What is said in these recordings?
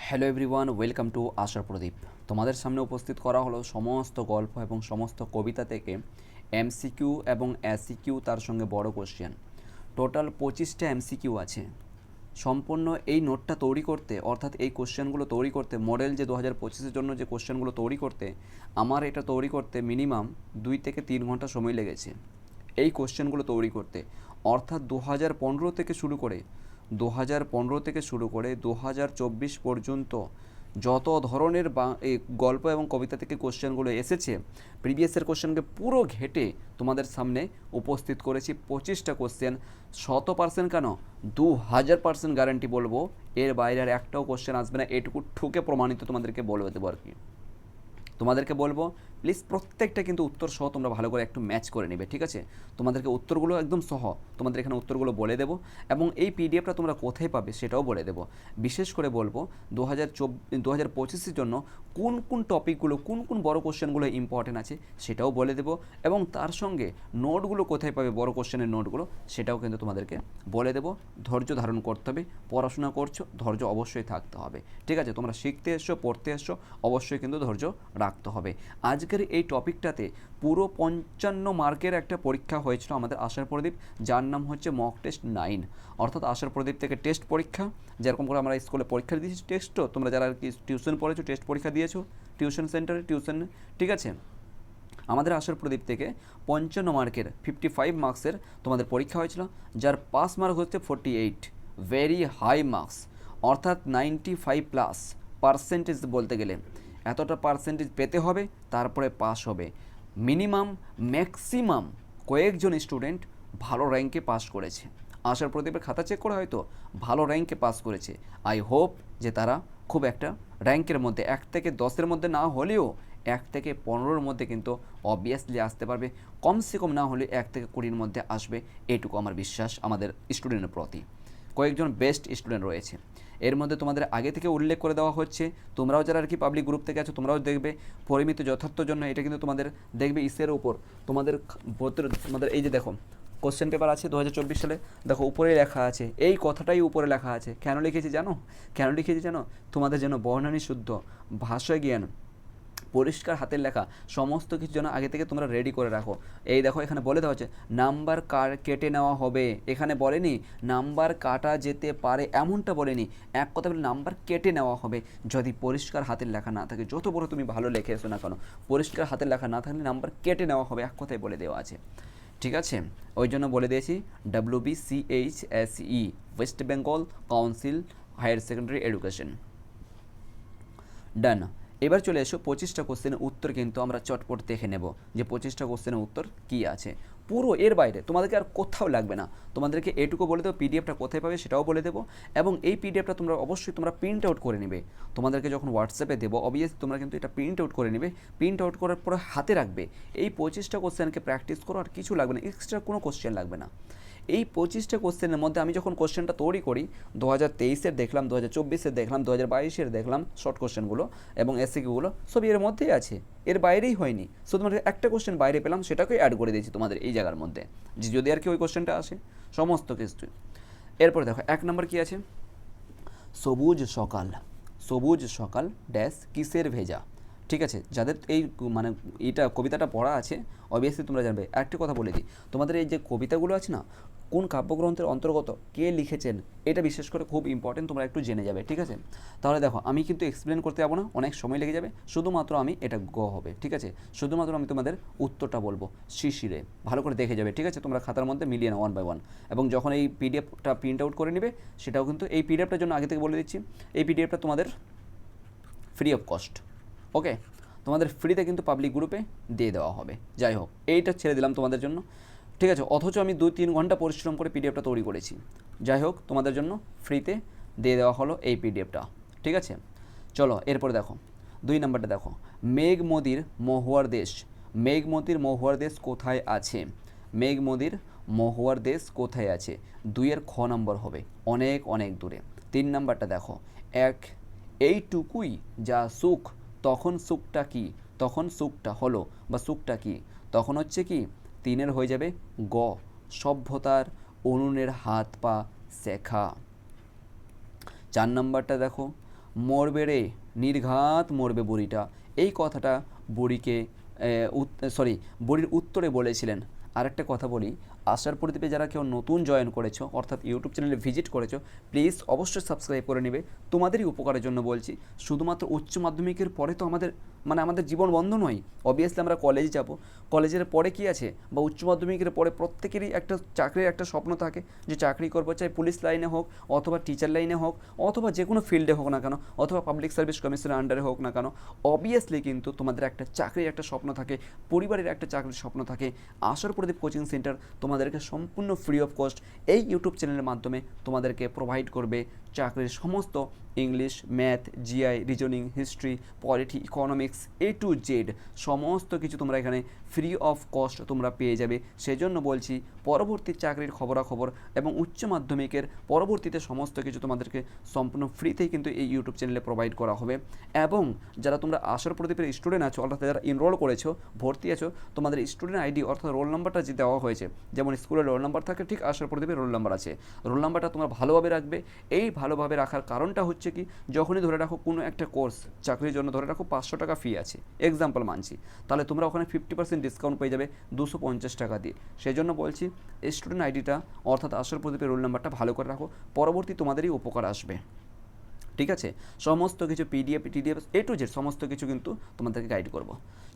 Hello everyone, welcome to আশার প্রদীপ। তোমাদের সামনে উপস্থিত করা হলো সমস্ত গল্প এবং সমস্ত কবিতা থেকে এমসিকিউ এবং এসিকিউ, তার সঙ্গে বড় কোশ্চেন। টোটাল 25টা এমসিকিউ আছে। সম্পূর্ণ এই নোটটা তৈরি করতে, অর্থাৎ এই কোশ্চেনগুলো তৈরি করতে, মডেল যে 2025-এর জন্য যে কোশ্চেনগুলো তৈরি করতে, আমার এটা তৈরি করতে মিনিমাম 2 থেকে 3 ঘন্টা সময় লেগেছে এই কোশ্চেনগুলো তৈরি করতে। অর্থাৎ 2015 থেকে শুরু করে 2024 পর্যন্ত যত ধরনের এই গল্প এবং কবিতা থেকে কোশ্চেনগুলো এসেছে, প্রিভিয়াসের কোশ্চেনকে পুরো ঘেটে তোমাদের সামনে উপস্থিত করেছি 25টা কোশ্চেন। 100% কেন, 2000% গ্যারান্টি বলবো, এর বাইরে আর একটাও কোশ্চেন আসবে না, এটুকু ঠুকে প্রমাণিত তোমাদেরকে বলে দেবো আর কি। তোমাদেরকে বলবো প্লিজ প্রত্যেকটা কিন্তু উত্তর সহ তোমরা ভালো করে একটু ম্যাচ করে নেবে, ঠিক আছে? তোমাদেরকে উত্তরগুলো একদম সহ তোমাদের এখানে উত্তরগুলো বলে দেবো, এবং এই পিডিএফটা তোমরা কোথায় পাবে সেটাও বলে দেবো। বিশেষ করে বলবো 2025-এর জন্য কোন কোন টপিকগুলো, কোন কোন বড় কোশ্চেনগুলো ইম্পর্টেন্ট আছে সেটাও বলে দেবো, এবং তার সঙ্গে নোটগুলো কোথায় পাবে, বড় কোশ্চেনের নোটগুলো, সেটাও কিন্তু তোমাদেরকে বলে দেবো। ধৈর্য ধারণ করতে হবে, পড়াশোনা করছো ধৈর্য অবশ্যই থাকতে হবে, ঠিক আছে? তোমরা শিখতে এসছো, পড়তে এসছো, অবশ্যই কিন্তু ধৈর্য রাখতে হবে। আজকের এই টপিকটাতে পুরো 55 মার্কের একটা পরীক্ষা হয়েছিল আমাদের আশার প্রদীপ, যার নাম হচ্ছে মক টেস্ট 9। অর্থাৎ আশার প্রদীপ থেকে টেস্ট পরীক্ষা, যেরকম করে আমরা স্কুলে পরীক্ষা দিয়েছি টেস্টও, তোমরা যারা আর কি টিউশন পড়েছো টেস্ট পরীক্ষা দিয়েছো টিউশন সেন্টারে, টিউশন, ঠিক আছে? আমাদের আশার প্রদীপ থেকে 55 মার্কের 55 মার্কসের তোমাদের পরীক্ষা হয়েছিল, যার পাস মার্ক হচ্ছে 48, ভেরি হাই মার্কস, অর্থাৎ 95+ পার্সেন্টেজ বলতে গেলে এতটা পার্সেন্টেজ পেতে হবে, তারপরে পাস হবে। মিনিমাম, ম্যাক্সিমাম কয়েকজন স্টুডেন্ট ভালো র্যাঙ্কে পাস করেছে, আশার প্রদীপের খাতা চেক করে হয়তো ভালো র্যাঙ্কে পাস করেছে। আই হোপ যে তারা খুব একটা র্যাঙ্কের মধ্যে 1 থেকে 10-এর মধ্যে না হলেও 1 থেকে 15-এর মধ্যে কিন্তু অবভিয়াসলি আসতে পারবে, কমসে কম না হলে 1 থেকে 20-এর মধ্যে আসবে, এটুকু আমার বিশ্বাস আমাদের স্টুডেন্টের প্রতি। কয়েকজন বেস্ট স্টুডেন্ট রয়েছে এর মধ্যে, তোমাদের আগে থেকে উল্লেখ করে দেওয়া হচ্ছে। তোমরাও যারা আর কি পাবলিক গ্রুপ থেকে আছো তোমরাও দেখবে, পরিমিত যথার্থ জন্য এটা কিন্তু তোমাদের দেখবে ইসের উপর তোমাদের তোমাদের এই যে দেখো কোশ্চেন পেপার আছে 2024 সালে, দেখো উপরে লেখা আছে, এই কথাটাই উপরে লেখা আছে। কেন লিখেছি জানো? কেন লিখেছি জানো? তোমাদের যেন বর্ণালী শুদ্ধ, ভাষা জ্ঞান, পরিষ্কার হাতের লেখা, সমস্ত কিছু যেন আগে থেকে তোমরা রেডি করে রাখো। এই দেখো এখানে বলে দেওয়া হচ্ছে নাম্বার কেটে নেওয়া হবে, এখানে বলেনি নাম্বার কাটা যেতে পারে, এমনটা বলেনি, এক কথা বলে নাম্বার কেটে নেওয়া হবে। যদি পরিষ্কার হাতের লেখা না থাকে, যত বড় তুমি ভালো লিখে এসো না কেন, পরিষ্কার হাতের লেখা না থাকলে নাম্বার কেটে নেওয়া হবে, এক কথায় বলে দেওয়া আছে, ঠিক আছে? ওই জন্য বলে দিয়েছি WBCHSE, West Bengal council higher secondary education. Done. এবার চলে এসো 25টা কোশ্চেনের উত্তর, কিন্তু আমরা চটপট দেখে নেব যে 25টা কোশ্চেনের উত্তর কী আছে। পুরো এর বাইরে তোমাদেরকে আর কোথাও লাগবে না, তোমাদেরকে এটুকু বলে দেবো পিডিএফটা কোথায় পাবে সেটাও বলে দেবো, এবং এই পিডিএফটা তোমরা অবশ্যই তোমরা প্রিন্ট আউট করে নেবে। তোমাদেরকে যখন হোয়াটসঅ্যাপে দেবো অবভিয়াসলি তোমরা কিন্তু এটা প্রিন্ট আউট করে নেবে, প্রিন্ট আউট করার পরে হাতে রাখবে। এই 25টা কোশ্চেনকে প্র্যাকটিস করো, আর কিছু লাগবে না, এক্সট্রা কোনো কোশ্চেন লাগবে না। এই 25টা কোশ্চেনের মধ্যে আমি যখন কোশ্চেনটা তৈরি করি, 2023-এর দেখলাম, 2024-এর দেখলাম, 2022-এর দেখলাম শর্ট কোশ্চেনগুলো এবং এসিকিউগুলো, সব এর মধ্যেই আছে, এর বাইরেই হয়নি। শুধুমাত্র একটা কোশ্চেন বাইরে পেলাম, সেটাকেই অ্যাড করে দিয়েছি তোমাদের এই জায়গার মধ্যে, যে যদি আর কি ওই কোশ্চেনটা আসে, সমস্ত কিছু। এরপরে দেখো 1 নম্বর কী আছে, সবুজ সকাল, সবুজ সকাল ড্যাশ কিসের ভেজা, ঠিক আছে? যাদের এই মানে এটা কবিতাটা পড়া আছে অবভিয়াসলি তোমরা জানবে। আরেকটি কথা বলে দিই, তোমাদের এই যে কবিতাগুলো আছে না, কোন কাব্যগ্রন্থের অন্তর্গত, কে লিখেছেন, এটা বিশেষ করে খুব ইম্পর্টেন্ট, তোমরা একটু জেনে যাবে, ঠিক আছে? তাহলে দেখো আমি কিন্তু এক্সপ্লেন করতে যাবো না, অনেক সময় লেগে যাবে, শুধুমাত্র আমি এটা হবে, ঠিক আছে? শুধুমাত্র আমি তোমাদের উত্তরটা বলবো শিশিরে, ভালো করে দেখে যাবে, ঠিক আছে? তোমরা খাতার মধ্যে মিলিয়ে নাও 1 বাই 1, এবং যখন এই পিডিএফটা প্রিন্ট আউট করে নেবে, সেটাও কিন্তু এই পিডিএফটার জন্য আগে থেকে বলে দিচ্ছি, এই পিডিএফটা তোমাদের ফ্রি অফ কস্ট, ওকে? তোমাদের ফ্রিতে কিন্তু পাবলিক গ্রুপে দিয়ে দেওয়া হবে। যাই হোক, এইটা ছেড়ে দিলাম তোমাদের জন্য, ঠিক আছে? অথচ আমি 2-3 ঘন্টা পরিশ্রম করে পিডিএফটা তৈরি করেছি। যাই হোক, তোমাদের জন্য ফ্রিতে দিয়ে দেওয়া হলো এই পিডিএফটা, ঠিক আছে? চলো এরপরে দেখো 2 নম্বরটা দেখো, মেঘমদির মহুয়ার দেশ, মেঘমতির মহুয়ার দেশ কোথায় আছে? মেঘমদির মহুয়ার দেশ কোথায় আছে? 2-এর খ নম্বর হবে, অনেক অনেক দূরে। 3 নম্বরটা দেখো, এক এইটুকুই যা সুখ, তখন সুখটা কি? তখন সুখটা হলো বা সুখটা কি? তখন হচ্ছে কি, 3-এর হয়ে যাবে গ, সভ্যতার উনুনের হাত পা শেখা। 4 নম্বরটা দেখো, মরবে রে নির্ঘাত মরবে বুড়িটা, এই কথাটা বুড়িকে বুড়ির উত্তরে বলেছিলেন। আরেকটা কথা বলি, আশার প্রদীপে যারা কেউ নতুন জয়েন করেছো অর্থাৎ ইউটিউব চ্যানেলে ভিজিট করেছো, প্লিজ অবশ্যই সাবস্ক্রাইব করে নেবে, তোমাদেরই উপকারের জন্য বলছি। শুধুমাত্র উচ্চ মাধ্যমিকের পরে তো আমাদের জীবন বন্ধ নয়। অবভিয়াসলি আমরা কলেজ যাব, কলেজের পরে কি আছে বা উচ্চ মাধ্যমিকের পরে প্রত্যেকেরই একটা চাকরির একটা স্বপ্ন থাকে যে চাকরি করবো, চাই পুলিশ লাইনে হোক অথবা টিচার লাইনে হোক অথবা যে কোনো ফিল্ডে হোক না কেন, অথবা পাবলিক সার্ভিস কমিশনের আন্ডারে হোক না কেন। অবভিয়াসলি কিন্তু তোমাদের একটা চাকরির একটা স্বপ্ন থাকে, পরিবারের একটা চাকরির স্বপ্ন থাকে। আশার প্রদীপ কোচিং সেন্টার তোমাদেরকে সম্পূর্ণ ফ্রি অফ কস্ট এই ইউটিউব চ্যানেলের মাধ্যমে তোমাদেরকে প্রোভাইড করবে চাকরির সমস্ত English, math, GI, reasoning, history, polity, economics, A to Z সমস্ত কিছু তোমরা এখানে ফ্রি অফ কস্ট তোমরা পেয়ে যাবে। সেজন্য বলছি, পরবর্তী চাকরির খবরাখবর এবং উচ্চ মাধ্যমিকের পরবর্তীতে সমস্ত কিছু তোমাদেরকে সম্পূর্ণ ফ্রিতেই কিন্তু এই ইউটিউব চ্যানেলে প্রোভাইড করা হবে। এবং যারা তোমরা আশার প্রদীপের স্টুডেন্ট আছো অর্থাৎ যারা এনরোল করেছো, ভর্তি আছো, তোমাদের স্টুডেন্ট আইডি অর্থাৎ রোল নাম্বারটা যে দেওয়া হয়েছে, যেমন স্কুলের রোল নাম্বার থাকে ঠিক আশার প্রদীপের রোল নাম্বার আছে। রোল নাম্বারটা তোমরা ভালোভাবে রাখবে। এই ভালোভাবে রাখার কারণটা হচ্ছে কি, যখনই ধরে রাখো কোনো একটা কোর্স চাকরির জন্য ধরে রাখো 500 টাকা ফি আছে, এক্সাম্পল মানছি, তাহলে তোমরা ওখানে 50% ডিসকাউন্ট পেয়ে যাবে 250 টাকা দিয়ে। সেই জন্য বলছি স্টুডেন্ট আইডিটা অর্থাৎ আশার প্রদীপের রোল নাম্বারটা ভালো করে রাখো, পরবর্তী তোমাদেরই উপকার আসবে। ঠিক আছে, সমস্ত কিছু পিডিএফ A to Z সমস্ত কিছু কিন্তু তোমাদেরকে গাইড করব।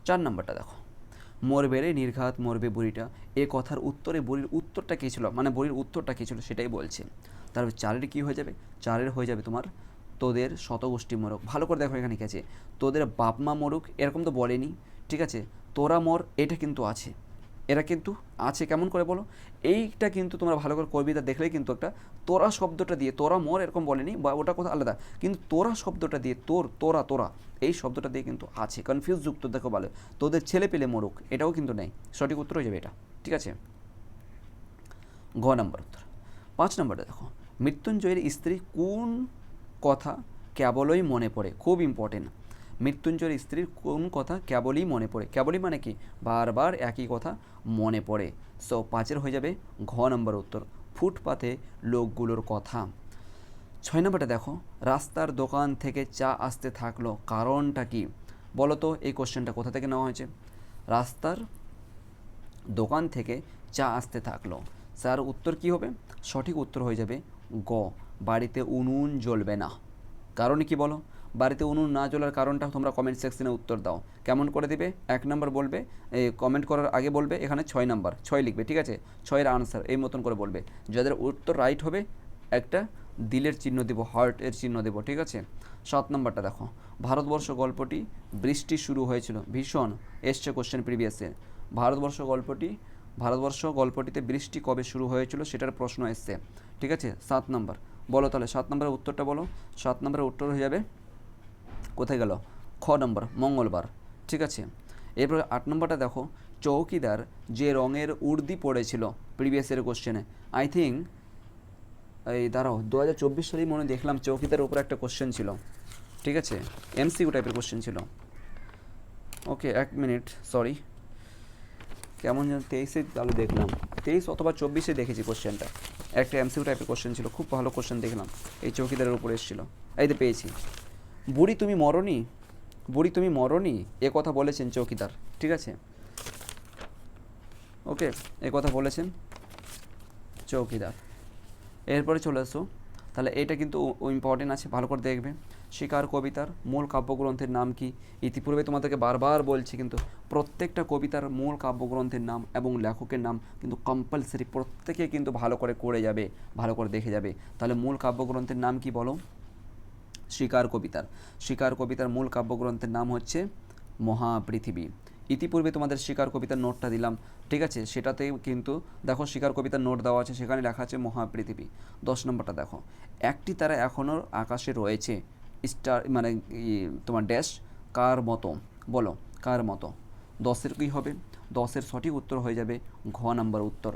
4 নাম্বারটা দেখো, মরবে রে নির্ঘাত মরবে বুড়িটা, এ কথার উত্তরে বুড়ির উত্তরটা কী ছিল, মানে বুড়ির উত্তরটা কী ছিল সেটাই বলছে। তারপর 4-এর কী হয়ে যাবে, 4-এর হয়ে যাবে তোমার তোদের শতগোষ্ঠী মরুক। ভালো করে দেখো এখানে কী আছে, তোদের বাপ মা মরুক এরকম তো বলেনি, ঠিক আছে, তোরা মর এটা কিন্তু আছে, এরা কিন্তু আছে, কেমন করে বলো, এইটা কিন্তু তোমরা ভালো করে কবিতা দেখলেই কিন্তু একটা তোরা শব্দটা দিয়ে, তোরা মর এরকম বলেনি বা ওটা কথা আলাদা, কিন্তু তোরা শব্দটা দিয়ে তোরা তোরা এই শব্দটা দিয়ে কিন্তু আছে, কনফিউজ যুক্ত দেখো ভালো, তোদের ছেলে পেলে মরুক এটাও কিন্তু নেই, সঠিক উত্তর হয়ে যাবে এটা। ঠিক আছে, ঘ নম্বর উত্তর। 5 নম্বরটা দেখো, মৃত্যুঞ্জয়ের স্ত্রী কোন কথা কেবলই মনে পড়ে, খুব ইম্পর্টেন্ট। মৃত্যুঞ্জয়ের স্ত্রীর কোন কথা কেবলই মনে পড়ে, কেবলই মানে কি, বারবার একই কথা মনে পড়ে। সো 5-এর হয়ে যাবে ঘ নম্বর উত্তর, ফুটপাতে লোকগুলোর কথা। 6 নম্বরটা দেখো, রাস্তার দোকান থেকে চা আসতে থাকলো কারণটা কি, বলো তো এই কোশ্চেনটা কোথা থেকে নেওয়া হয়েছে। রাস্তার দোকান থেকে চা আসতে থাকলো, স্যার উত্তর কি হবে, সঠিক উত্তর হয়ে যাবে গ, বাড়িতে উনুন জ্বলবে না। কারণ কি বলো, বাড়িতে উনুন না জ্বলার কারণটা তোমরা কমেন্ট সেকশনে উত্তর দাও। কেমন করে দিবে, 1 নম্বর বলবে, কমেন্ট করার আগে বলবে এখানে 6 নম্বর, 6 লিখবে, ঠিক আছে, 6-এর আনসার এই মতন করে বলবে। যাদের উত্তর রাইট হবে একটা দিলের চিহ্ন দেবো, হার্টের চিহ্ন দেবো, ঠিক আছে। 7 নম্বরটা দেখো, ভারতবর্ষ গল্পটি বৃষ্টি শুরু হয়েছিল, ভীষণ এসছে কোশ্চেন প্রিভিয়াসে। ভারতবর্ষ গল্পটিতে বৃষ্টি কবে শুরু হয়েছিল সেটার প্রশ্ন এসছে, ঠিক আছে। 7 নম্বর বলো, তাহলে 7 নম্বরের উত্তরটা বলো। 7 নম্বরের উত্তর হয়ে যাবে, কোথায় গেল, খ নম্বর মঙ্গলবার, ঠিক আছে। এরপরে 8 নম্বরটা দেখো, চৌকিদার যে রঙের উর্দি পড়েছিল প্রিভিয়াসের কোশ্চেনে, আই থিঙ্ক এই দাঁড়াও 2024 সালেই মনে দেখলাম চৌকিদারের উপরে একটা কোশ্চেন ছিল, ঠিক আছে, MCQ টাইপের কোশ্চেন ছিল। ওকে 1 মিনিট, সরি, কেমন যেন 23-এ তাহলে দেখলাম, 23 অথবা 24-এ দেখেছি কোশ্চেনটা, একটা MCQ টাইপের কোশ্চেন ছিল, খুব ভালো কোশ্চেন দেখলাম, এই চৌকিদারের উপরে এসেছিলো। এই তো পেয়েছি, বুড়ি তুমি মরনি এ কথা বলেছেন চৌকিদার, ঠিক আছে, ওকে, এ কথা বলেছেন চৌকিদার। এরপরে চলে আসো, তাহলে এটা কিন্তু ইম্পর্টেন্ট আছে, ভালো করে দেখবে। শিকার কবিতার মূল কাব্যগ্রন্থের নাম কি, ইতিপূর্বে তোমাদেরকে বারবার বলছি, কিন্তু প্রত্যেকটা কবিতার মূল কাব্যগ্রন্থের নাম এবং লেখকের নাম কিন্তু কম্পালসারি, প্রত্যেকে কিন্তু ভালো করে যাবে, ভালো করে দেখে যাবে। তাহলে মূল কাব্যগ্রন্থের নাম কি বলো, শিকার কবিতার মূল কাব্যগ্রন্থের নাম হচ্ছে মহাপৃথিবী। ইতিপূর্বে তোমাদের শিকার কবিতার নোটটা দিলাম, ঠিক আছে, সেটাতে কিন্তু দেখো শিকার কবিতার নোট দেওয়া আছে, সেখানে লেখা আছে মহাপৃথিবী। 10 নম্বরটা দেখো, একটি তারা এখনও আকাশে রয়েছে, স্টার মানে তোমার ড্যাশ কার মতো, বলো কার মতো। 10-এর কী হবে, 10-এর সঠিক উত্তর হয়ে যাবে ঘ নম্বর উত্তর,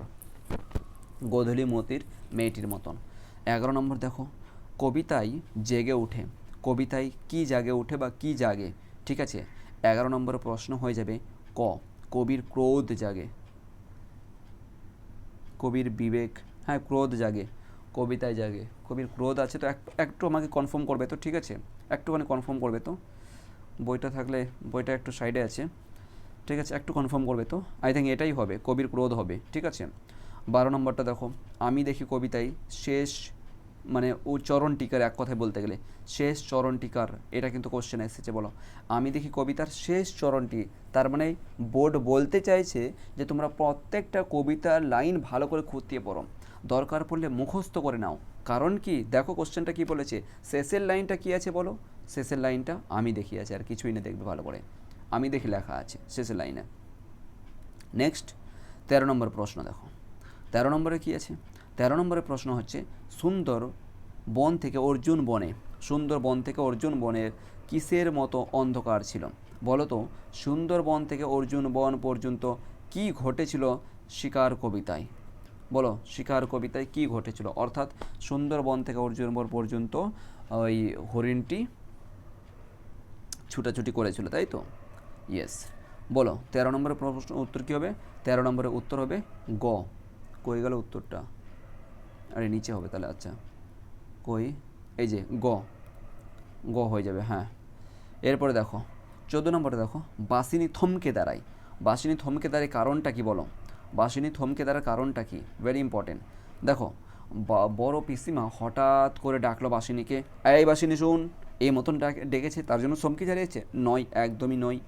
গোধূলি মতির মেয়েটির মতন। 11 নম্বর দেখো, কবিতায় জেগে ওঠে, কবিতায় কি জাগে ওঠে বা কি জাগে, ঠিক আছে। 11 নম্বর প্রশ্ন হয়ে যাবে ক, কবির ক্রোধ জাগে, কবির বিবেক, হ্যাঁ ক্রোধ জাগে, কবিতায় জাগে, কবির ক্রোধ আছে তো একটু আমাকে কনফার্ম করবে তো, ঠিক আছে, একটুখানি কনফার্ম করবে তো, বইটা থাকলে, বইটা একটু সাইডে আছে, ঠিক আছে, একটু কনফার্ম করবে তো। আই থিঙ্ক এটাই হবে, কবির ক্রোধ হবে, ঠিক আছে। 12 নম্বরটা দেখো, আমি দেখি কবিতায় শেষ মানে চরণ টিকার, এক কথায় বলতে গেলে শেষ চরণ টিকার, এটা কিন্তু কোশ্চেন এসেছে। বলো, আমি দেখি কবিতার শেষ চরণটি, তার মানে বোর্ড বলতে চাইছে যে তোমরা প্রত্যেকটা কবিতার লাইন ভালো করে খুঁটিয়ে পড়ো, দরকার পড়লে মুখস্থ করে নাও। কারণ কি, দেখো কোশ্চেনটা কি বলেছে, শেষের লাইনটা কি আছে বলো, শেষের লাইনটা আমি দেখি আছে, আর কিছুই না, দেখবে ভালো করে আমি দেখি লেখা আছে শেষের লাইনে। নেক্সট 13 নম্বর প্রশ্ন দেখো, 13 নম্বরে কী আছে, 13 নম্বরের প্রশ্ন হচ্ছে সুন্দর বন থেকে অর্জুন বনে, সুন্দর বন থেকে অর্জুন বনের কিসের মতো অন্ধকার ছিল। বলো তো, সুন্দরবন থেকে অর্জুন বন পর্যন্ত কি ঘটেছিল শিকার কবিতায়। বলো, শিকার কবিতায় কি ঘটেছিল, অর্থাৎ সুন্দরবন থেকে অর্জুন বন পর্যন্ত ওই হরিণটি ছুটাছুটি করেছিল, তাই তো? ইয়েস। বলো 13 নম্বরের প্রশ্ন উত্তর কী হবে, 13 নম্বরের উত্তর হবে গ। কই গেল উত্তরটা, আরে নিচে হবে তাহলে, আচ্ছা কই, এই যে গ, গ হয়ে যাবে, হ্যাঁ। এরপরে দেখো 14 নম্বরে দেখো, বাসিনী থমকে দাঁড়ায়, বাসিনী থমকে দাঁড়ায় কারণটা কি বলো, বাসিনী থমকে দাঁড়ার কারণটা কি, ভেরি ইম্পর্টেন্ট। দেখো বড় পিসিমা হঠাৎ করে ডাকলো বাসিনীকে, এই বাসিনী শুন, এই মতন ডেকেছে তার জন্য থমকে দাঁড়িয়েছে? নয়, একদমই নয়।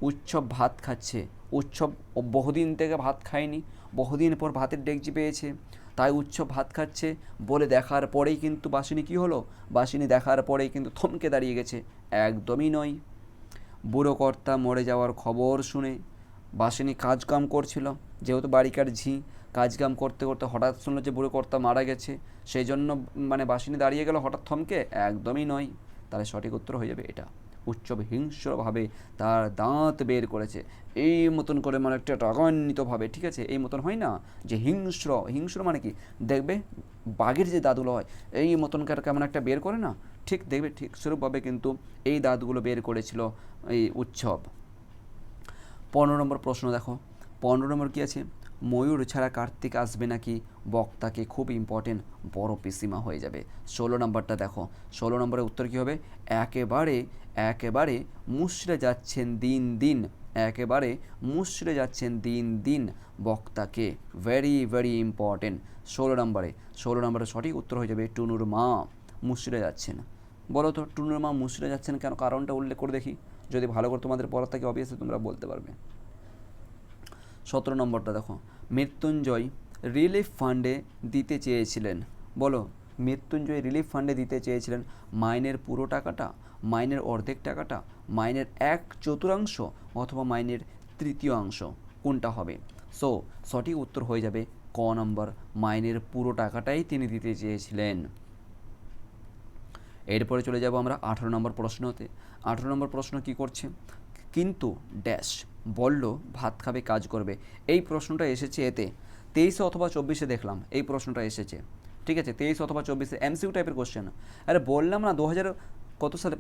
উৎসব ভাত খাচ্ছে, উৎসব বহুদিন থেকে ভাত খায়নি, বহুদিন পর ভাতের ডেকচি পেয়েছে, তাই উৎসব ভাত খাচ্ছে বলে দেখার পরেই কিন্তু বাসিনী কী হলো, বাসিনী দেখার পরেই কিন্তু থমকে দাঁড়িয়ে গেছে? একদমই নয়। বুড়ো কর্তা মরে যাওয়ার খবর শুনে বাসিনী কাজকাম করছিল, যেহেতু বাড়িকার ঝি, কাজকাম করতে করতে হঠাৎ শুনলো যে বুড়ো কর্তা মারা গেছে, সেই জন্য মানে বাসিনী দাঁড়িয়ে গেল হঠাৎ থমকে? একদমই নয়। তাহলে সঠিক উত্তর হয়ে যাবে এটা, উৎসব হিংস্রভাবে তার দাঁত বের করেছে, এই মতন করে, মানে একটা রাগান্বিতভাবে, ঠিক আছে, এই মতন হয় না যে হিংস্র, হিংস্র মানে কি, দেখবে বাঘের যে দাঁতগুলো হয় এই মতনকার কেমন একটা বের করে না, ঠিক দেখবে ঠিক সেরূপভাবে কিন্তু এই দাঁতগুলো বের করেছিল এই উৎসব। 15 নম্বর প্রশ্ন দেখো, 15 নম্বর কী আছে, ময়ূর ছাড়া কার্তিক আসবে নাকি বক্তাকে, খুব ইম্পর্টেন্ট, বড় পিসিমা হয়ে যাবে। 16 নম্বরটা দেখো, 16 নম্বরের উত্তর কী হবে, একেবারে একেবারে মুষড়ে যাচ্ছেন দিন দিন, একেবারে মুষড়ে যাচ্ছেন দিন দিন বক্তাকে, ভেরি ভেরি ইম্পর্টেন্ট। 16 নম্বরে সঠিক উত্তর হয়ে যাবে টুনুর মা মুষড়ে যাচ্ছেন। বলো তো টুনুর মা মুষড়ে যাচ্ছেন কেন, কারণটা উল্লেখ করে দেখি, যদি ভালো করে তোমাদের পড়া থাকে অবভিয়াসলি তোমরা বলতে পারবে। 17 নম্বরটা দেখো, মৃত্যুঞ্জয় রিলিফ ফান্ডে দিতে চেয়েছিলেন। বলো, মৃত্যুঞ্জয় রিলিফ ফান্ডে দিতে চেয়েছিলেন মাইনের পুরো টাকাটা, মাইনের অর্ধেক টাকাটা, মাইনের 1/4 অথবা মাইনের 1/3, কোনটা হবে? সো সঠিক উত্তর হয়ে যাবে ক নম্বর, মাইনের পুরো টাকাটাই তিনি দিতে চেয়েছিলেন। এরপরে চলে যাব আমরা 18 নম্বর প্রশ্নতে। 18 নম্বর প্রশ্ন কি করছে, কিন্তু ড্যাশ বলল ভাত খাবে কাজ করবে, এই প্রশ্নটা এসেছে এতে 23 অথবা 24 দেখলাম এই প্রশ্নটা এসেছে, ঠিক আছে, 23 অথবা 24 এমসিকিউ টাইপের কোশ্চেন। আরে বললাম না 2000 কত সালে,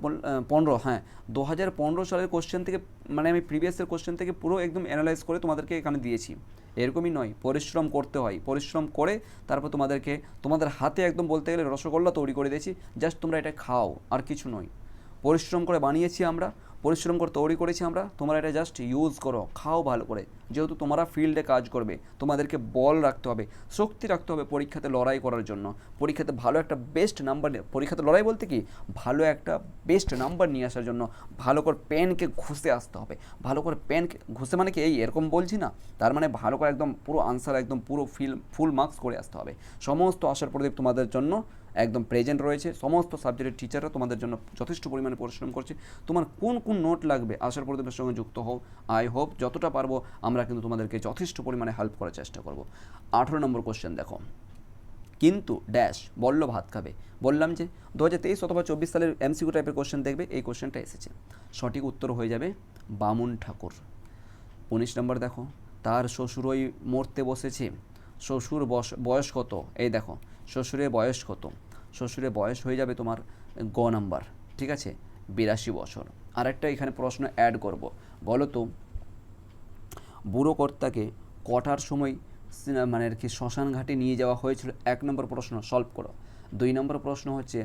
15, হ্যাঁ 2015 সালের কোশ্চেন থেকে, মানে আমি প্রিভিয়াসের কোশ্চেন থেকে পুরো একদম অ্যানালাইজ করে তোমাদেরকে এখানে দিয়েছি। এরকমই নয়, পরিশ্রম করতে হয়, পরিশ্রম করে তারপর তোমাদেরকে তোমাদের হাতে একদম বলতে গেলে রসগোল্লা তৈরি করে দিয়েছি, জাস্ট তোমরা এটা খাও, আর কিছু নয়। পরিশ্রম করে বানিয়েছি আমরা, পরিশ্রম করে তৈরি করেছি আমরা, তোমরা এটা জাস্ট ইউজ করো, খাও ভালো করে, যেহেতু তোমরা ফিল্ডে কাজ করবে, তোমাদেরকে বল রাখতে হবে, শক্তি রাখতে হবে পরীক্ষাতে লড়াই করার জন্য, পরীক্ষাতে ভালো একটা বেস্ট নাম্বার, পরীক্ষাতে লড়াই বলতে কি, ভালো একটা বেস্ট নাম্বার নিয়ে আসার জন্য ভালো করে পেনকে ঘষে আসতে হবে, ভালো করে পেনকে ঘষে, মানে কি এই এরকম বলছি না, তার মানে ভালো করে একদম পুরো আনসার একদম পুরো ফুল মার্কস করে আসতে হবে। সমস্ত আশার প্রদীপ তোমাদের জন্য একদম প্রেজেন্ট রয়েছে, সমস্ত সাবজেক্টের টিচাররা তোমাদের জন্য যথেষ্ট পরিমাণে পরিশ্রম করছে। তোমার কোন কোন নোট লাগবে আশার প্রদীপের সঙ্গে যুক্ত হও, আই হোপ যতটা পারবো আমরা কিন্তু তোমাদেরকে যথেষ্ট পরিমাণে হেল্প করার চেষ্টা করব। 18 নম্বর কোশ্চেন দেখো, কিন্তু ড্যাশ বলল ভাত খাবে, বললাম যে 2023 অথবা 24 সালের এমসিকিউ টাইপের কোশ্চেন দেখবে, এই কোশ্চেনটা এসেছে, সঠিক উত্তর হয়ে যাবে বামুন ঠাকুর। 19 নম্বর দেখো, তার শ্বশুরই মরতে বসেছে, শ্বশুর বয়স কত, এই দেখো শ্বশুরের বয়স কত, শ্বশুরের বয়স হয়ে যাবে তোমার গ নাম্বার, ঠিক আছে, 82 বছর। আরেকটা এখানে প্রশ্ন অ্যাড করব, বলো তো বুড়ো কর্তাকে কটার সময় মানে আর কি শ্মশান ঘাটে নিয়ে যাওয়া হয়েছিল, 1 নম্বর প্রশ্ন সলভ করো। 2 নম্বর প্রশ্ন হচ্ছে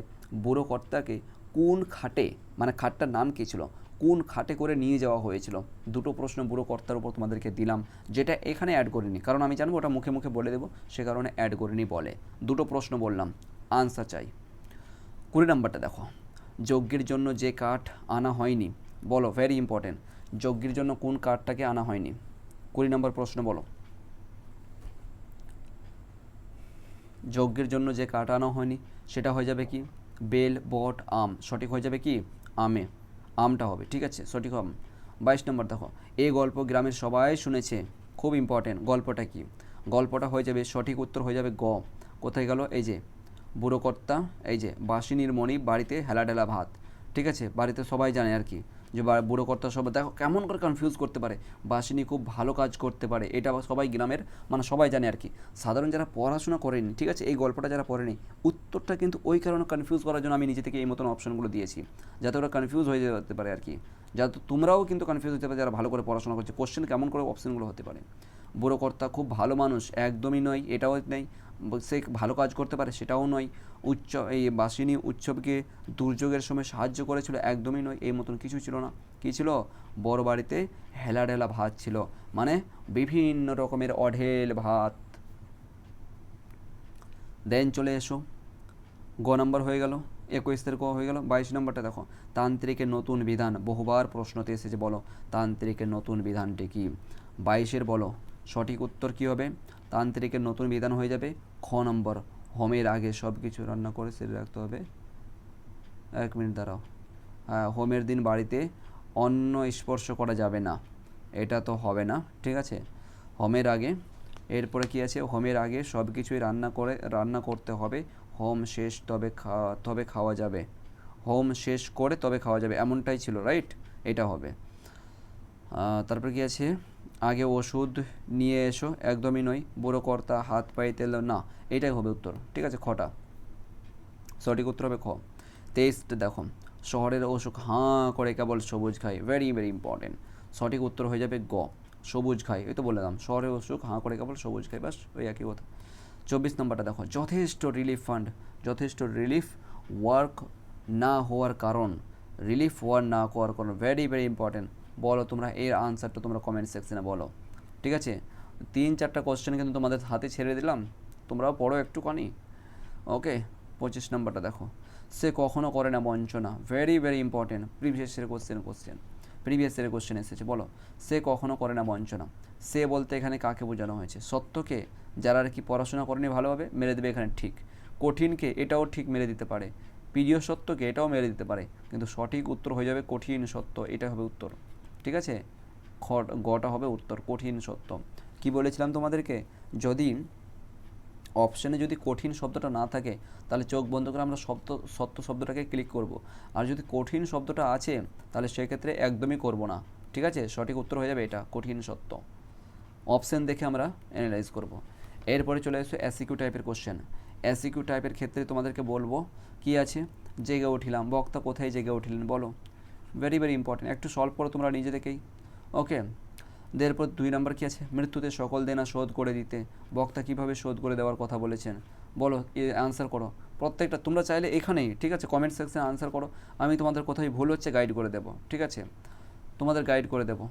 বুড়ো কর্তাকে কোন খাটে, মানে খাটটার নাম কী ছিল, কোন খাটে করে নিয়ে যাওয়া হয়েছিল? দুটো প্রশ্ন বুড়ো কর্তার উপর তোমাদেরকে দিলাম, যেটা এখানে অ্যাড করিনি, কারণ আমি জানবো ওটা মুখে মুখে বলে দেবো, সে কারণে অ্যাড করিনি বলে। দুটো প্রশ্ন বললাম, আনসার চাই। 20 নম্বরটা দেখো, যজ্ঞের জন্য যে কাঠ আনা হয়নি, বলো, ভেরি ইম্পর্টেন্ট, যজ্ঞের জন্য কোন কাঠটাকে আনা হয়নি? 20 নম্বর প্রশ্ন বলো, যজ্ঞের জন্য যে কাঠ আনা হয়নি সেটা হয়ে যাবে কি? বেল, বট, আম। সঠিক হয়ে যাবে কি? আমে, আমটা হবে, ঠিক আছে, সঠিক আম। 22 নম্বর দেখো, এই গল্প গ্রামের সবাই শুনেছে, খুব ইম্পর্টেন্ট, গল্পটা কি? গল্পটা হয়ে যাবে, সঠিক উত্তর হয়ে যাবে গ। কোথায় গেল? এই যে বুড়ো কর্তা, এই যে বাসিনীর মণি বাড়িতে হেলা ঢেলা ভাত, ঠিক আছে, বাড়িতে সবাই জানে আর কি, যে বুড়ো কর্তা সবাই, দেখো কেমন করে কনফিউজ করতে পারে, বাসিনী খুব ভালো কাজ করতে পারে, এটা সবাই গ্রামের মানে সবাই জানে আর কি। সাধারণ যারা পড়াশোনা করেনি, ঠিক আছে, এই গল্পটা যারা পড়েনি, উত্তরটা কিন্তু ওই কারণে কনফিউজ করার জন্য আমি নিজে থেকে এই মতন অপশনগুলো দিয়েছি, যাতে ওরা কনফিউজ হয়ে যেতে পারে আর কি, যাতে তোমরাও কিন্তু কনফিউজ হতে পারে যারা ভালো করে পড়াশোনা করছে, কোশ্চেন কেমন করে অপশনগুলো হতে পারে। বুড়ো কর্তা খুব ভালো মানুষ, একদমই নয়, এটাও নেই, সে ভালো কাজ করতে পারে সেটাও নয়, এই বাসিনী উৎসবকে দুর্যোগের সময় সাহায্য করেছিল, একদমই নয়, এই মতন কিছু ছিল না। কী ছিল? বড় বাড়িতে হেলা ঢেলা ভাত ছিল, মানে বিভিন্ন রকমের অঢেল ভাত। দেন চলে এসো, গ নম্বর হয়ে গেল, 21 গ হয়ে গেল। 22 নম্বরটা দেখো, তান্ত্রিকের নতুন বিধান, বহুবার প্রশ্নতে এসেছে, বলো তান্ত্রিকের নতুন বিধানটি কি? 22-এর বলো সঠিক উত্তর কী হবে? তান্ত্রিকের নতুন বিধান হয়ে যাবে খ নম্বর, হোমের আগে সব কিছু রান্না করে সেরে রাখতে হবে। 1 মিনিট দাঁড়াও, হ্যাঁ, হোমের দিন বাড়িতে অন্ন স্পর্শ করা যাবে না, এটা তো হবে না, ঠিক আছে, হোমের আগে। এরপরে কি আছে? হোমের আগে সব কিছুই রান্না করতে হবে, হোম শেষ তবে খাওয়া যাবে, হোম শেষ করে তবে খাওয়া যাবে, এমনটাই ছিল, রাইট, এটা হবে। তারপরে কি আছে? আগে ওষুধ নিয়ে এসো, একদমই নয়, বুড়ো কর্তা হাত পায়ে তেল, না, এটাই হবে উত্তর, ঠিক আছে, খটা সঠিক উত্তর হবে খ। 23 দেখো, শহরের অসুখ হাঁ করে কেবল সবুজ খায়, ভেরি ভেরি ইম্পর্টেন্ট, সঠিক উত্তর হয়ে যাবে গ, সবুজ খায়, এই তো বললাম, শহরের অসুখ হাঁ করে কেবল সবুজ খায়, বাস ওই একই কথা। 24 নম্বরটা দেখো, যথেষ্ট রিলিফ ফান্ড, যথেষ্ট রিলিফ ওয়ার্ক না হওয়ার কারণ, রিলিফ ওয়ার্ক না হওয়ার কারণ, ভেরি ভেরি ইম্পর্টেন্ট, বলো তোমরা এর আনসারটা তোমরা কমেন্ট সেকশনে বলো, ঠিক আছে। 3-4টা কোশ্চেন কিন্তু তোমাদের হাতে ছেড়ে দিলাম, তোমরাও পড়ো একটুখানি, ওকে। 25 নম্বরটা দেখো, সে কখনো করে না বঞ্চনা, ভেরি ভেরি ইম্পর্টেন্ট, প্রিভিয়াস ইয়ারের কোশ্চেন এসেছে, বলো সে কখনো করে না বঞ্চনা। সে বলতে এখানে কাকে বোঝানো হয়েছে? সত্যকে, যারা আর কি পড়াশোনা করেনি ভালোভাবে, মেরে দেবে এখানে ঠিক, কঠিনকে এটাও ঠিক মেরে দিতে পারে, প্রিয় সত্যকে এটাও মেরে দিতে পারে, কিন্তু সঠিক উত্তর হয়ে যাবে কঠিন সত্য, এটা হবে উত্তর, ঠিক আছে, গটা হবে উত্তর, কঠিন সত্য। কি বলেছিলাম তোমাদেরকে, যদি অপশানে যদি কঠিন শব্দটা না থাকে তাহলে চোখ বন্ধ করে আমরা সত্য শব্দটাকে ক্লিক করব, আর যদি কঠিন শব্দটা আছে তাহলে সেক্ষেত্রে একদমই করব না, ঠিক আছে, সঠিক উত্তর হয়ে যাবে এটা, কঠিন সত্য। অপশান দেখে আমরা অ্যানালাইজ করব। এরপরে চলে আসছে এসিকিউ টাইপের কোশ্চেন। এসিকিউ টাইপের ক্ষেত্রে তোমাদেরকে বলবো কি আছে, জেগে উঠিলাম, বক্তা কোথায় জেগে উঠিলেন, বলো, ভেরি ভেরি ইম্পর্টেন্ট, একটু সলভ করো তোমরা নিজে থেকেই, ওকে। এরপর 2 নম্বর কী আছে, মৃত্যুতে সকল দেনা শোধ করে দিতে, বক্তা কীভাবে শোধ করে দেওয়ার কথা বলেছেন, বলো, আনসার করো প্রত্যেকটা, তোমরা চাইলে এখানেই, ঠিক আছে, কমেন্ট সেকশনে আনসার করো, আমি তোমাদের কোথায় ভুল হচ্ছে গাইড করে দেবো, ঠিক আছে, তোমাদের গাইড করে দেবো,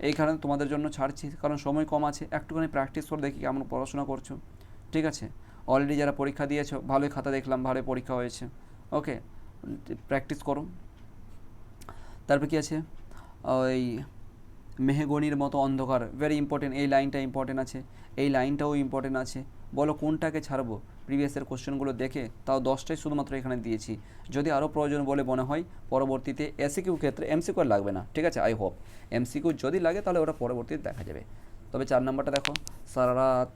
এইখানে তোমাদের জন্য ছাড়ছি, কারণ সময় কম আছে, একটুখানি প্র্যাকটিস করে দেখি কেমন পড়াশোনা করছো, ঠিক আছে। অলরেডি যারা পরীক্ষা দিয়েছো, ভালোই খাতা দেখলাম, ভালোই পরীক্ষা হয়েছে, ওকে, প্র্যাকটিস করো। তারপর কী আছে, ওই মেহগনির মতো অন্ধকার, ভেরি ইম্পর্টেন্ট, এই লাইনটা ইম্পর্টেন্ট আছে, এই লাইনটাও ইম্পর্টেন্ট আছে, বলো কোনটাকে ছাড়বো? প্রিভিয়াসের কোশ্চেনগুলো দেখে তাও 10টাই শুধুমাত্র এখানে দিয়েছি, যদি আরও প্রয়োজন বলে মনে হয় পরবর্তীতে এসিকিউ ক্ষেত্রে, এমসিকিউ আর লাগবে না, ঠিক আছে, আই হোপ এমসিকিউ যদি লাগে তাহলে ওটা পরবর্তীতে দেখা যাবে। তবে 4 নম্বরটা দেখো, সারা রাত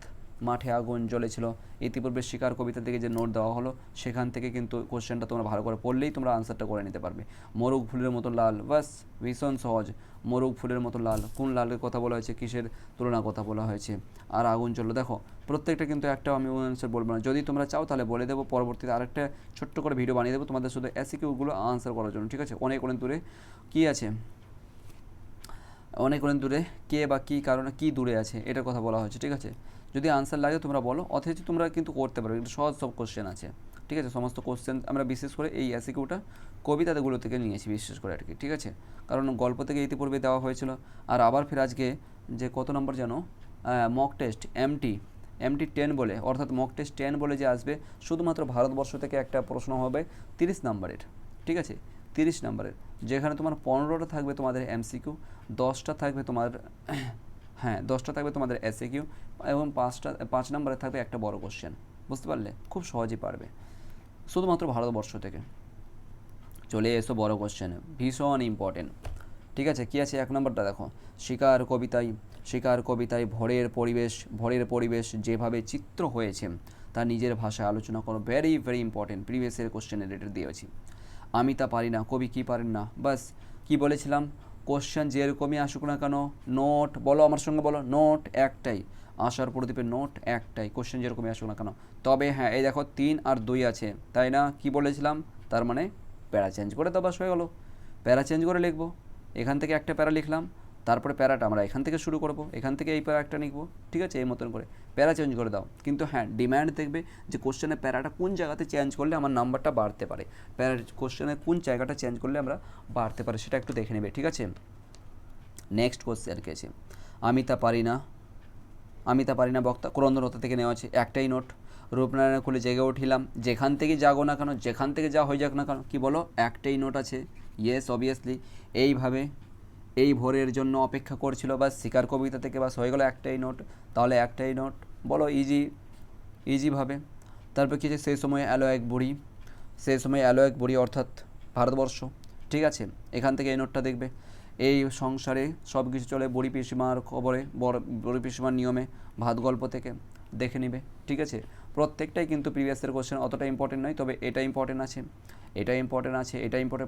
মাঠে আগুন জ্বলেছিল, ইতিপূর্বে শিকার কবিতা থেকে যে নোট দেওয়া হলো সেখান থেকে কিন্তু কোশ্চেনটা তোমরা ভালো করে পড়লেই তোমরা আনসারটা করে নিতে পারবে। মোরগ ফুলের মতো লাল, বাস ভীষণ সহজ, মোরগ ফুলের মতো লাল, কোন লালের কথা বলা হয়েছে, কিসের তুলনার কথা বলা হয়েছে, আর আগুন জ্বললো, দেখো প্রত্যেকটা কিন্তু একটাও আমি আনসার বলবো না, যদি তোমরা চাও তাহলে বলে দেবো, পরবর্তীতে আরেকটা ছোট্ট করে ভিডিও বানিয়ে দেবো তোমাদের শুধু এসিকিউগুলো আনসার করার জন্য, ঠিক আছে। অনেক দূরে কী আছে, অনেক দূরে কে বা কী কারণে কী দূরে আছে এটার কথা বলা হয়েছে, ঠিক আছে, যদি আনসার লাগে তোমরা বলো, অথচ তোমরা কিন্তু করতে পারো, একটু সহজ সব কোশ্চেন আছে, ঠিক আছে, সমস্ত কোশ্চেন আমরা বিশেষ করে এই এসিকিউটা কবিতাগুলো থেকে নিয়েছি বিশেষ করে আর কি, ঠিক আছে, কারণ গল্প থেকে ইতিপূর্বে দেওয়া হয়েছিল। আর আবার ফের আজকে যে কত নম্বর যেন মক টেস্ট এমটি 10 বলে, অর্থাৎ মক টেস্ট 10 বলে যে আসবে, শুধুমাত্র ভারতবর্ষ থেকে একটা প্রশ্ন হবে 30 নম্বরের, ঠিক আছে, 30 নম্বরের, যেখানে তোমার 15টা থাকবে তোমাদের এমসিকিউ, 10টা থাকবে তোমার হ্যাঁ 10টা থাকবে তোমাদের এসএকিউ, এবং 5 নম্বরে থাকবে একটা বড় কোশ্চেন। বুঝতে পারলে, খুব সহজেই পারবে, শুধুমাত্র ভারতবর্ষ থেকে। চলে এসো বড় কোশ্চেনে, ভীষণ ইম্পর্টেন্ট, ঠিক আছে। কী আছে 1 নম্বরটা দেখো, শিকার কবিতায় ভোরের পরিবেশ যেভাবে চিত্র হয়েছে তা নিজের ভাষায় আলোচনা করো। ভেরি ভেরি ইম্পর্টেন্ট, প্রিভিয়াসের কোশ্চেনে রেটেড দিয়েছি। আমি তা পারি না, কবি কী পারেন না, বাস কি বলেছিলাম, কোশ্চেন যেরকমই আসুক না কেন, নোট বলো, আমার সঙ্গে বলো, নোট একটাই, আশার প্রদীপের নোট একটাই, কোশ্চেন যেরকমই আসুক না কেন। তবে হ্যাঁ, এই দেখো 3 আর 2 আছে, তাই না, কি বলেছিলাম, তার মানে প্যারা চেঞ্জ করে তো বাস হয়ে গেলো, প্যারা চেঞ্জ করে লিখবো, এখান থেকে একটা প্যারা লিখলাম, তারপরে প্যারাটা আমরা এখান থেকে শুরু করব, এখান থেকে এই প্যারা একটা লিখবো, ঠিক আছে, এই মতন করে প্যারা চেঞ্জ করে দাও। কিন্তু হ্যাঁ, ডিম্যান্ড দেখবে যে কোশ্চেনের প্যারাটা কোন জায়গাতে চেঞ্জ করলে আমার নাম্বারটা বাড়তে পারে, প্যারার কোশ্চেনের কোন জায়গাটা চেঞ্জ করলে আমরা বাড়তে পারে সেটা একটু দেখে নেবে, ঠিক আছে। নেক্সট কোশ্চেন কে আছে, আমি তা পারি না বক্তা ক্রন্দনতা থেকে নেওয়া আছে, একটাই নোট। রূপনারায়ণ খুলে জেগে উঠিলাম, যেখান থেকে জাগো না কেন, যেখান থেকে যা হয়ে যাক না কেন, কি বলো, একটাই নোট আছে, ইয়েস অবভিয়াসলি। এইভাবে এই ভোরের জন্য অপেক্ষা করছিল, বাস শিকার কবিতা থেকে বাস হয়ে গেলো একটাই নোট, তাহলে একটাই নোট, বলো ইজিভাবে। তারপর কী আছে, সেই সময় এলো এক বুড়ি অর্থাৎ ভারতবর্ষ, ঠিক আছে, এখান থেকে এই নোটটা দেখবে। এই সংসারে সব কিছু চলে বুড়ি পিসিমার খবরে, বুড়ি পিসিমার নিয়মে, ভাত গল্প থেকে দেখে নিবে, ঠিক আছে। প্রত্যেকটাই কিন্তু প্রিভিয়াসের কোশ্চেন, অতটা ইম্পর্টেন্ট নয়, তবে এটা ইম্পর্টেন্ট আছে,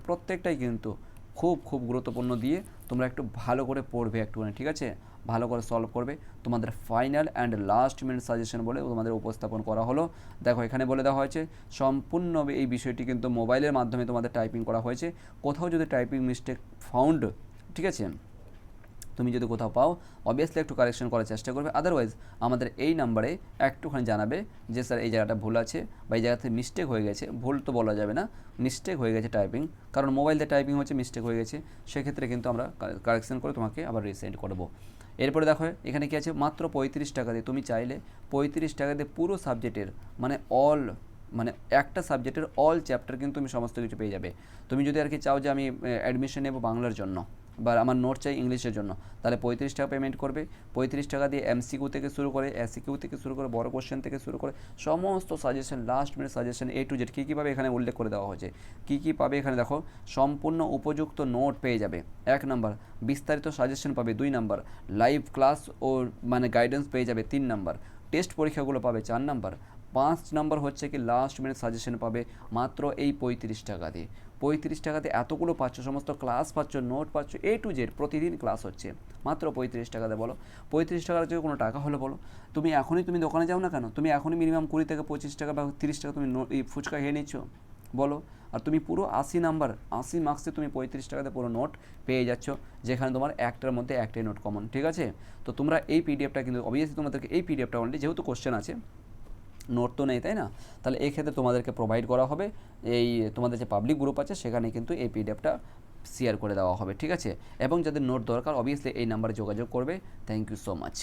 প্রত্যেকটাই কিন্তু খুব খুব গুরুত্বপূর্ণ দিয়ে তোমরা একটু ভালো করে পড়বে একটুখানি, ঠিক আছে, ভালো করে সলভ করবে। তোমাদের final and last minute suggestion বলে তোমাদের উপস্থাপন করা হলো। দেখো এখানে বলে দেওয়া হয়েছে সম্পূর্ণ এই বিষয়টি কিন্তু মোবাইলের মাধ্যমে তোমাদের টাইপিং করা হয়েছে। কোথাও যদি টাইপিং মিস্টেক ফাউন্ড, ঠিক আছে, তুমি যদি কোথাও পাও অবভিয়াসলি একটু কারেকশন করার চেষ্টা করবে, আদারওয়াইজ আমাদের এই নাম্বারে একটুখানি জানাবে যে স্যার এই জায়গাটা ভুল আছে বা এই জায়গাতে মিস্টেক হয়ে গেছে, ভুল তো বলা যাবে না, মিস্টেক হয়ে গেছে টাইপিং, কারণ মোবাইল দিয়ে টাইপিং হচ্ছে, মিস্টেক হয়ে গেছে, সেক্ষেত্রে কিন্তু আমরা কারেকশন করে তোমাকে আবার রিসেন্ড করবো। এরপরে দেখো এখানে কি আছে, মাত্র 35 টাকা দিয়ে তুমি চাইলে 35 টাকা দিয়ে পুরো সাবজেক্টের মানে একটা সাবজেক্টের অল চ্যাপ্টার কিন্তু তুমি সমস্ত কিছু পেয়ে যাবে। তুমি যদি আর কি চাও যে আমি অ্যাডমিশন নেব বাংলার জন্য বা আমার নোট চাই ইংলিশের জন্য, তাহলে 35 টাকা পেমেন্ট করবে। 35 টাকা দিয়ে এমসিকিউ থেকে শুরু করে এসিকিউ থেকে শুরু করে বড় কোশ্চেন থেকে শুরু করে সমস্ত suggestion, last minute suggestion A to Z কী কী পাবে এখানে উল্লেখ করে দেওয়া হয়েছে। কী কী পাবে এখানে দেখো, সম্পূর্ণ উপযুক্ত নোট পেয়ে যাবে 1 নাম্বার, বিস্তারিত সাজেশন পাবে 2 নাম্বার, লাইভ ক্লাস ও মানে গাইডেন্স পেয়ে যাবে 3 নাম্বার, টেস্ট পরীক্ষাগুলো পাবে 4 নাম্বার, 5 নাম্বার হচ্ছে কি লাস্ট মিনিট সাজেশন পাবে মাত্র এই 35 টাকা দিয়ে। 35 টাকাতে এতগুলো পাচ্ছ, সমস্ত ক্লাস পাচ্ছ, নোট পাচ্ছ, A to Z প্রতিদিন ক্লাস হচ্ছে মাত্র 35 টাকাতে। বলো 35 টাকার যদি কোনো টাকা হলো, বলো তুমি এখনই তুমি দোকানে যাও না কেন, তুমি এখনই মিনিমাম 20 থেকে 25 টাকা বা 30 টাকা তুমি এই ফুচকা খেয়ে নিচ্ছ, বলো, আর তুমি পুরো 80 নাম্বার 80 মার্কসে তুমি 35 টাকাতে পুরো নোট পেয়ে যাচ্ছ, যেখানে তোমার একটার মধ্যে একটাই নোট কমন, ঠিক আছে। তো তোমরা এই পিডিএফটা কিন্তু অবভিয়াসলি তোমাদেরকে এই পিডিএফটা অনলি, যেহেতু কোশ্চেন আছে নোট তো নেই, তাই না, তাহলে এই ক্ষেত্রে তোমাদেরকে প্রোভাইড করা হবে, এই তোমাদের যে পাবলিক গ্রুপ আছে সেখানে কিন্তু এই পিডিএফটা শেয়ার করে দেওয়া হবে, ঠিক আছে। এবং যাদের নোট দরকার অবভিয়াসলি এই নাম্বারে যোগাযোগ করবে। Thank you so much.